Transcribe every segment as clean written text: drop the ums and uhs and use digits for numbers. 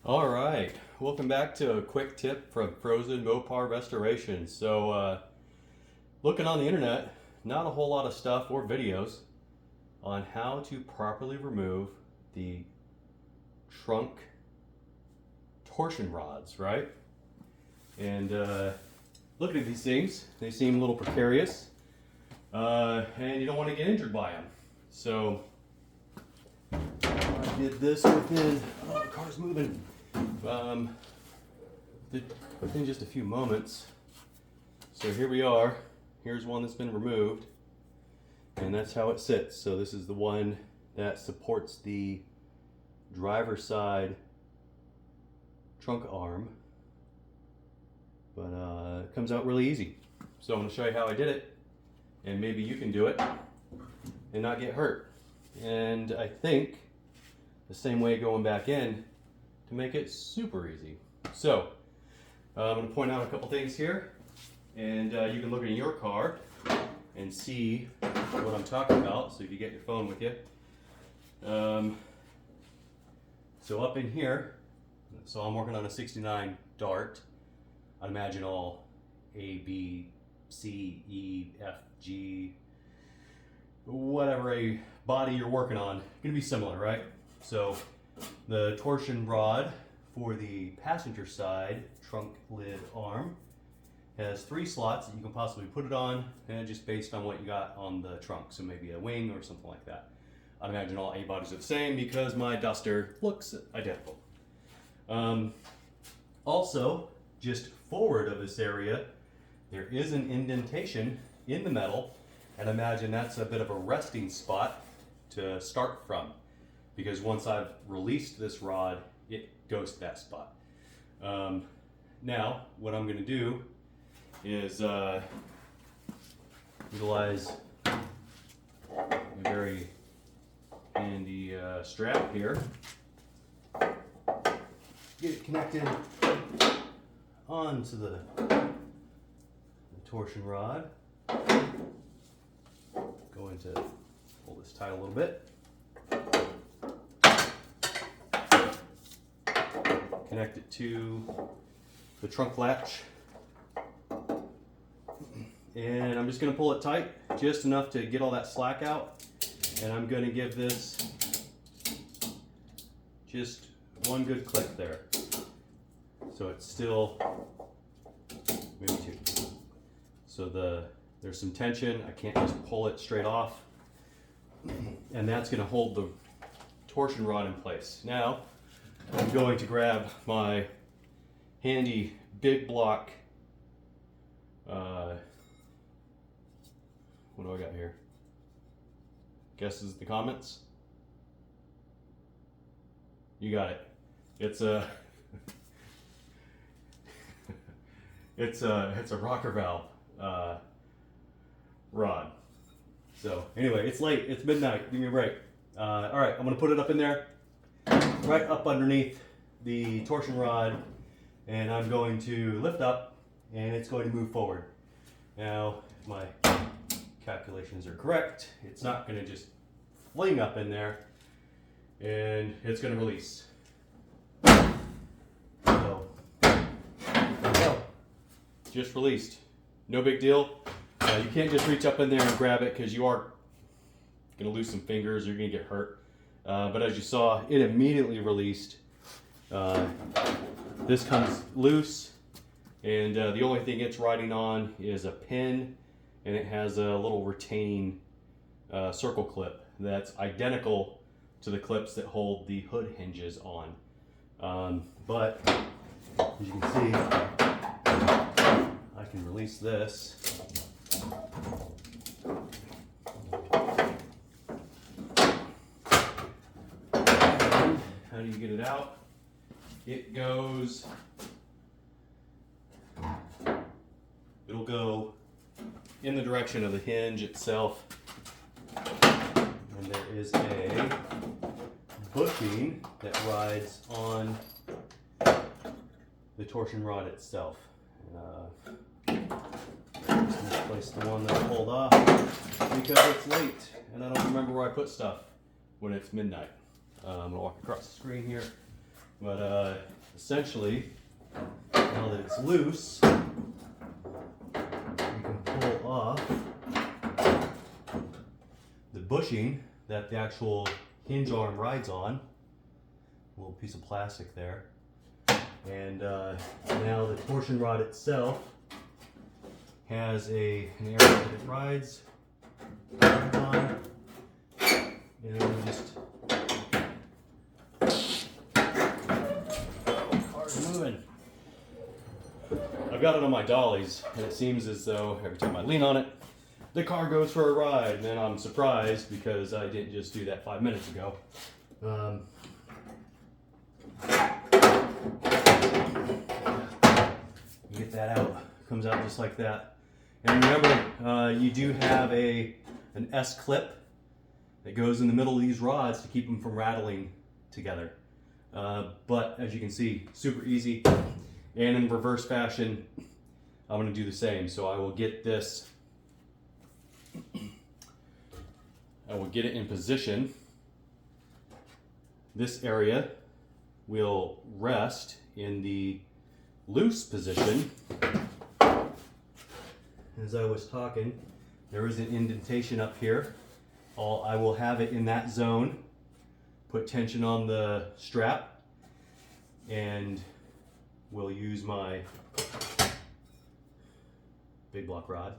All right, welcome back to a quick tip from Frozen Mopar Restoration. So, looking on the internet, not a whole lot of stuff or videos on how to properly remove the trunk torsion rods, right? And looking at these things, they seem a little precarious, and you don't want to get injured by them. So, I did this within, oh, the car's moving. Within just a few moments. So here we are. Here's one that's been removed, and that's how it sits. So this is the one that supports the driver's side trunk arm, but it comes out really easy. So I'm going to show you how I did it, and maybe you can do it and not get hurt. And I think the same way going back in to make it super easy. So I'm going to point out a couple things here, and you can look in your car and see what I'm talking about. So if you get your phone with you, so up in here, so I'm working on a '69 Dart. I'd imagine all A, B, C, E, F, G, whatever a body you're working on, gonna be similar, right? So the torsion rod for the passenger side trunk lid arm has 3 slots that you can possibly put it on, and just based on what you got on the trunk. So maybe a wing or something like that. I'd imagine all A bodies are the same because my Duster looks identical. Also, just forward of this area, there is an indentation in the metal, and imagine that's a bit of a resting spot to start from, because once I've released this rod, it goes to that spot. Now, what I'm going to do is utilize a very handy strap here. Get it connected onto the torsion rod. Going to pull this tight a little bit. Connect it to the trunk latch, and I'm just going to pull it tight, just enough to get all that slack out, and I'm going to give this just one good click there, so it's still, maybe 2. So there's some tension, I can't just pull it straight off, and that's going to hold the torsion rod in place. Now I'm going to grab my handy big block, what do I got here? Guesses in the comments? You got it. It's a it's a rocker valve rod. So anyway, it's late, it's midnight, give me a break. All right, I'm gonna put it up in there, right up underneath the torsion rod, and I'm going to lift up, and it's going to move forward. Now, if my calculations are correct, it's not going to just fling up in there, and it's going to release. So, there we go. Just released. No big deal. You can't just reach up in there and grab it, because you are going to lose some fingers, you're going to get hurt. But as you saw, it immediately released. This comes loose, and the only thing it's riding on is a pin, and it has a little retaining circle clip that's identical to the clips that hold the hood hinges on. But as you can see, I can release this. How do you get it out? It goes, it'll go in the direction of the hinge itself, and there is a bushing that rides on the torsion rod itself. Just misplaced the one that I pulled off because it's late and I don't remember where I put stuff when it's midnight. I'm going to walk across the screen here But essentially, now that it's loose, we can pull off the bushing that the actual hinge arm rides on. A little piece of plastic there. And now the torsion rod itself has an area that it rides on. And we just car's moving. I've got it on my dollies, and it seems as though every time I lean on it, the car goes for a ride. And then I'm surprised because I didn't just do that 5 minutes ago. Get that out. Comes out just like that. And remember, you do have an S-clip that goes in the middle of these rods to keep them from rattling together. But as you can see, super easy. And in reverse fashion, I'm going to do the same. So I will get this, I will get it in position. This area will rest in the loose position. As I was talking, there is an indentation up here. I will have it in that zone, put tension on the strap, and we'll use my big block rod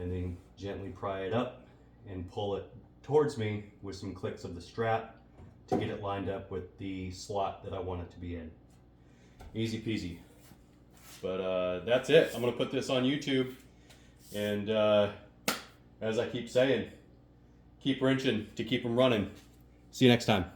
and then gently pry it up and pull it towards me with some clicks of the strap to get it lined up with the slot that I want it to be in. Easy peasy. But that's it. I'm going to put this on YouTube. And as I keep saying, keep wrenching to keep them running. See you next time.